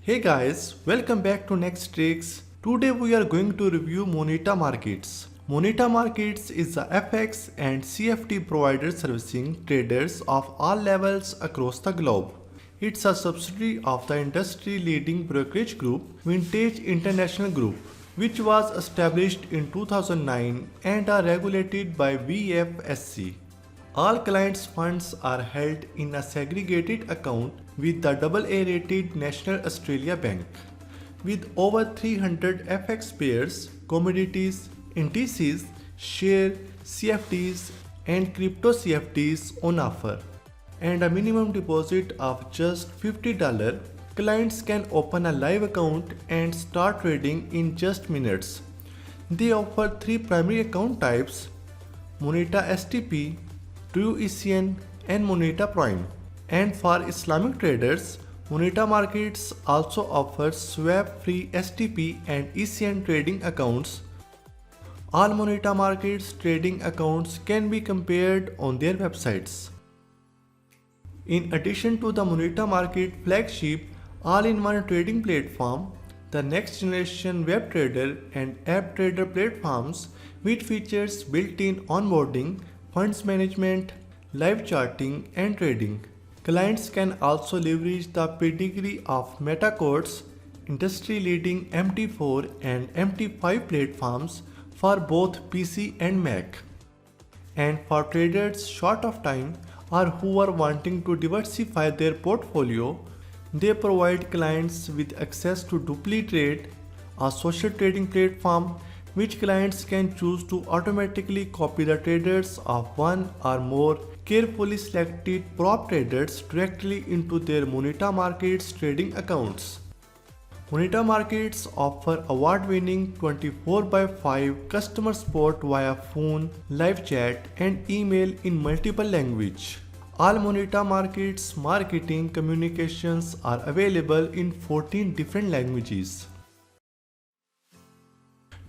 Hey guys, welcome back to Next Tricks. Today we are going to review Moneta Markets. Moneta Markets is a FX and CFD provider servicing traders of all levels across the globe. It's a subsidiary of the industry-leading brokerage group Vintage International Group, which was established in 2009 and are regulated by VFSC. All clients' funds are held in a segregated account with the AA rated National Australia Bank. With over 300 FX pairs, commodities, indices, share, CFDs, and crypto CFDs on offer, and a minimum deposit of just $50, clients can open a live account and start trading in just minutes. They offer three primary account types: Moneta STP, True ECN, and Moneta Prime. And for Islamic traders, Moneta Markets also offers swap-free STP and ECN trading accounts. All Moneta Markets trading accounts can be compared on their websites. In addition to the Moneta Market flagship all-in-one trading platform, the next generation web trader and app trader platforms, which features built-in onboarding, funds management, live charting, and trading. Clients can also leverage the pedigree of MetaQuartz, industry-leading MT4 and MT5 platforms for both PC and Mac. And for traders short of time or who are wanting to diversify their portfolio, they provide clients with access to DupliTrade, a social trading platform which clients can choose to automatically copy the traders of one or more carefully selected prop traders directly into their Moneta Markets trading accounts. Moneta Markets offer award-winning 24/5 customer support via phone, live chat, and email in multiple languages. All Moneta Markets marketing communications are available in 14 different languages.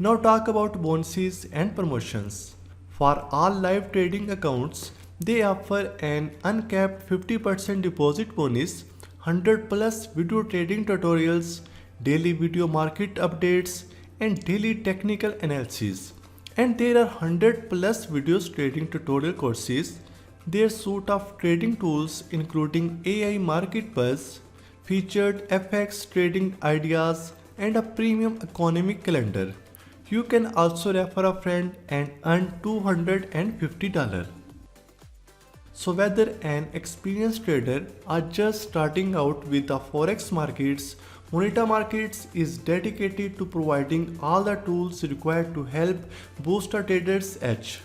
Now talk about bonuses and promotions. For all live trading accounts, they offer an uncapped 50% deposit bonus, 100 plus video trading tutorials, daily video market updates, and daily technical analysis. And there are 100 plus videos trading tutorial courses. Their suite of trading tools including AI Market Buzz, featured FX trading ideas, and a premium economic calendar. You can also refer a friend and earn $250. So whether an experienced trader or just starting out with the forex markets, Moneta Markets is dedicated to providing all the tools required to help boost a trader's edge.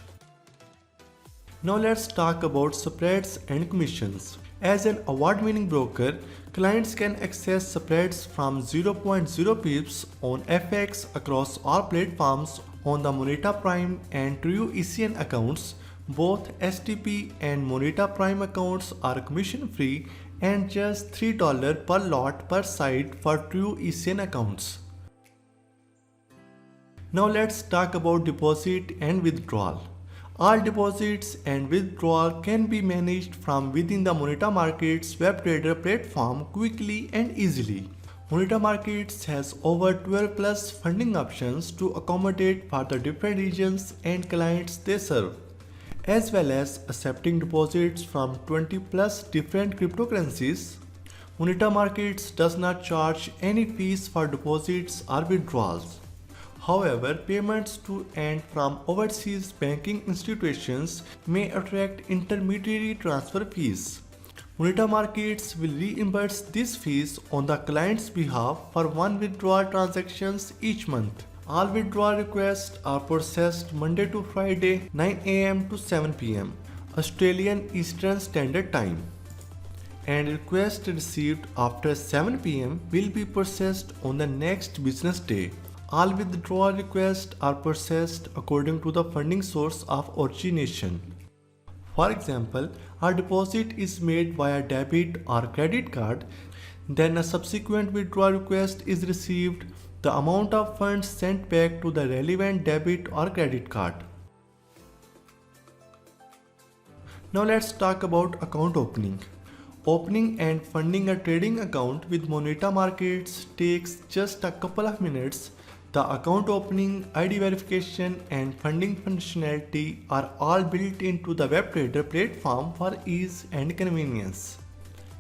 Now let's talk about spreads and commissions. As an award-winning broker, clients can access spreads from zero point 0.0 pips on FX across all platforms on the Moneta Prime and True ECN accounts. Both STP and Moneta Prime accounts are commission-free and just $3 per lot per site for True ECN accounts. Now let's talk about deposit and withdrawal. All deposits and withdrawal can be managed from within the Moneta Markets web trader platform quickly and easily. Moneta Markets has over 12 plus funding options to accommodate for the different regions and clients they serve, as well as accepting deposits from 20 plus different cryptocurrencies. Moneta Markets does not charge any fees for deposits or withdrawals. However, payments to and from overseas banking institutions may attract intermediary transfer fees. Moneta Markets will reimburse these fees on the client's behalf for one withdrawal transactions each month. All withdrawal requests are processed Monday to Friday 9 am to 7 pm Australian Eastern Standard Time, and requests received after 7 pm will be processed on the next business day. All withdrawal requests are processed according to the funding source of origination. For example, a deposit is made via debit or credit card, then a subsequent withdrawal request is received, the amount of funds sent back to the relevant debit or credit card. Now let's talk about account opening. Opening and funding a trading account with Moneta Markets takes just a couple of minutes. The account opening, ID verification, and funding functionality are all built into the WebTrader platform for ease and convenience.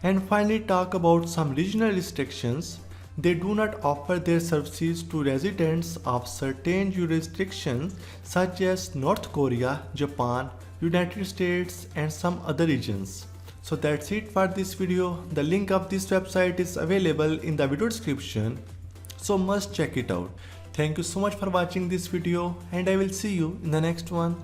And finally, talk about some regional restrictions. They do not offer their services to residents of certain jurisdictions such as North Korea, Japan, United States, and some other regions. So that's it for this video. The link of this website is available in the video description, so must check it out. Thank you so much for watching this video, and I will see you in the next one.